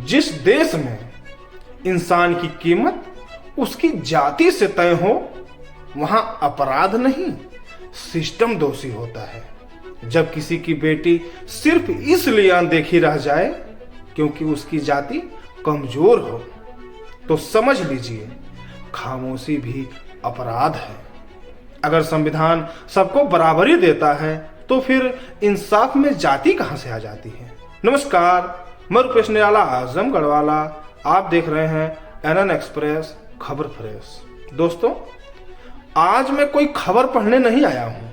जिस देश में इंसान की कीमत उसकी जाति से तय हो, वहां अपराध नहीं, सिस्टम दोषी होता है। जब किसी की बेटी सिर्फ इसलिए अनदेखी रह जाए क्योंकि उसकी जाति कमजोर हो, तो समझ लीजिए खामोशी भी अपराध है। अगर संविधान सबको बराबरी देता है तो फिर इंसाफ में जाति कहां से आ जाती है। नमस्कार, मैं रुपेश निराला आजमगढ़ वाला, आप देख रहे हैं एनएन एक्सप्रेस खबर फ्रेश। दोस्तों, आज मैं कोई खबर पढ़ने नहीं आया हूं,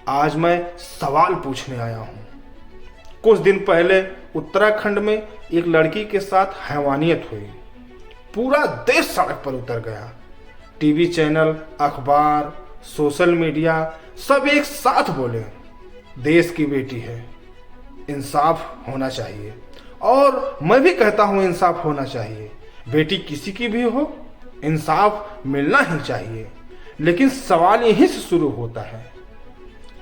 आज मैं सवाल पूछने आया हूं। कुछ दिन पहले उत्तराखंड में एक लड़की के साथ हैवानियत हुई। पूरा देश सड़क पर उतर गया। टीवी चैनल, अखबार, सोशल मीडिया सब एक साथ बोले, देश की बेटी है, इंसाफ होना चाहिए। और मैं भी कहता हूं इंसाफ होना चाहिए। बेटी किसी की भी हो, इंसाफ मिलना ही चाहिए। लेकिन सवाल यहीं से शुरू होता है,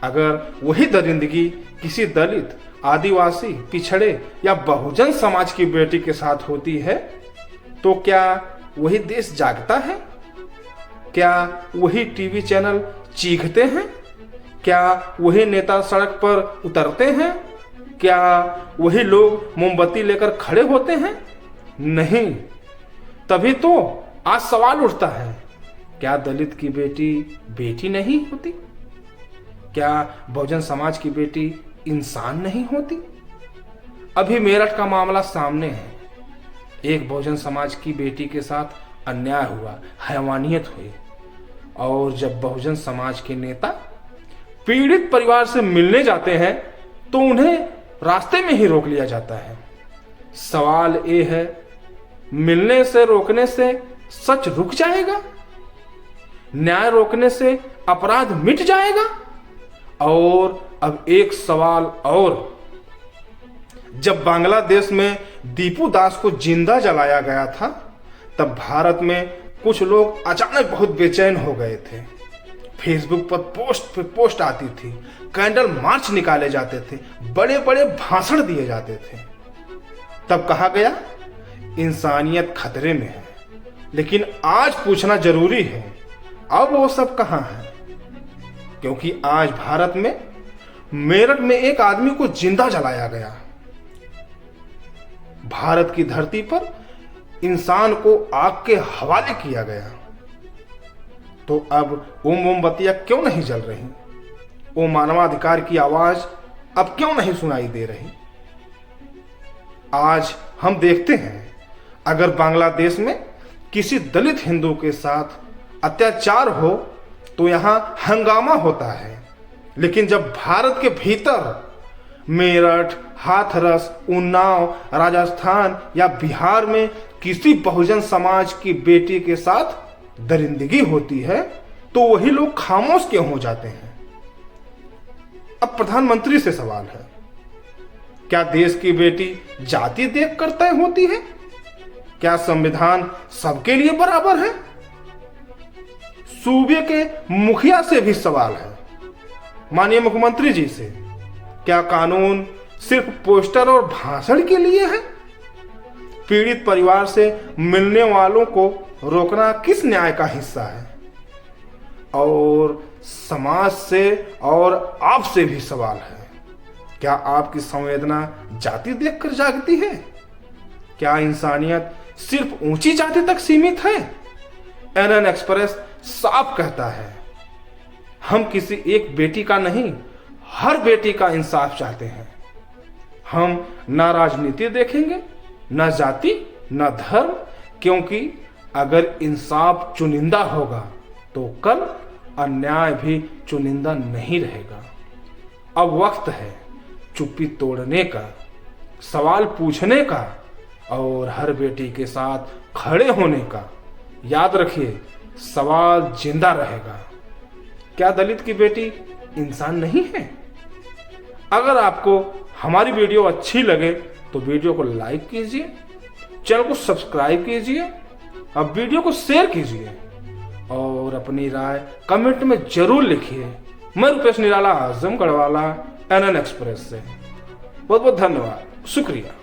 अगर वही दरिंदगी किसी दलित, आदिवासी, पिछड़े या बहुजन समाज की बेटी के साथ होती है, तो क्या वही देश जागता है? क्या वही टीवी चैनल चीखते हैं? क्या वही नेता सड़क पर उतरते हैं? क्या वही लोग मोमबत्ती लेकर खड़े होते हैं? नहीं। तभी तो आज सवाल उठता है, क्या दलित की बेटी बेटी नहीं होती? क्या बहुजन समाज की बेटी इंसान नहीं होती? अभी मेरठ का मामला सामने है। एक बहुजन समाज की बेटी के साथ अन्याय हुआ, हैवानियत हुई, और जब बहुजन समाज के नेता पीड़ित परिवार से मिलने जाते हैं तो उन्हें रास्ते में ही रोक लिया जाता है। सवाल ये है, मिलने से रोकने से सच रुक जाएगा? न्याय रोकने से अपराध मिट जाएगा? और अब एक सवाल और, जब बांग्लादेश में दीपू दास को जिंदा जलाया गया था, तब भारत में कुछ लोग अचानक बहुत बेचैन हो गए थे। फेसबुक पर पोस्ट आती थी, कैंडल मार्च निकाले जाते थे, बड़े बड़े भाषण दिए जाते थे। तब कहा गया इंसानियत खतरे में है। लेकिन आज पूछना जरूरी है, अब वो सब कहां है? क्योंकि आज भारत में मेरठ में एक आदमी को जिंदा जलाया गया। भारत की धरती पर इंसान को आग के हवाले किया गया। तो अब वो मोमबत्तियां क्यों नहीं जल रही? वो मानवाधिकार की आवाज अब क्यों नहीं सुनाई दे रही? आज हम देखते हैं, अगर बांग्लादेश में किसी दलित हिंदू के साथ अत्याचार हो तो यहां हंगामा होता है। लेकिन जब भारत के भीतर मेरठ, हाथरस, उन्नाव, राजस्थान या बिहार में किसी बहुजन समाज की बेटी के साथ दरिंदगी होती है, तो वही लोग खामोश क्यों हो जाते हैं? अब प्रधानमंत्री से सवाल है, क्या देश की बेटी जाति देखकर तय होती है? क्या संविधान सबके लिए बराबर है? सूबे के मुखिया से भी सवाल है, माननीय मुख्यमंत्री जी से, क्या कानून सिर्फ पोस्टर और भाषण के लिए है? पीड़ित परिवार से मिलने वालों को रोकना किस न्याय का हिस्सा है? और समाज से और आपसे भी सवाल है, क्या आपकी संवेदना जाति देखकर जागती है? क्या इंसानियत सिर्फ ऊंची जाति तक सीमित है? एनएन एक्सप्रेस साफ कहता है, हम किसी एक बेटी का नहीं, हर बेटी का इंसाफ चाहते हैं। हम ना राजनीति देखेंगे, ना जाति, ना धर्म, क्योंकि अगर इंसाफ चुनिंदा होगा तो कल अन्याय भी चुनिंदा नहीं रहेगा। अब वक्त है चुप्पी तोड़ने का, सवाल पूछने का और हर बेटी के साथ खड़े होने का। याद रखिए, सवाल जिंदा रहेगा। क्या दलित की बेटी इंसान नहीं है? अगर आपको हमारी वीडियो अच्छी लगे तो वीडियो को लाइक कीजिए, चैनल को सब्सक्राइब कीजिए, अब वीडियो को शेयर कीजिए और अपनी राय कमेंट में जरूर लिखिए। मैं रुपेश निराला आजमगढ़ वाला, एनएन एक्सप्रेस से। बहुत बहुत धन्यवाद, शुक्रिया।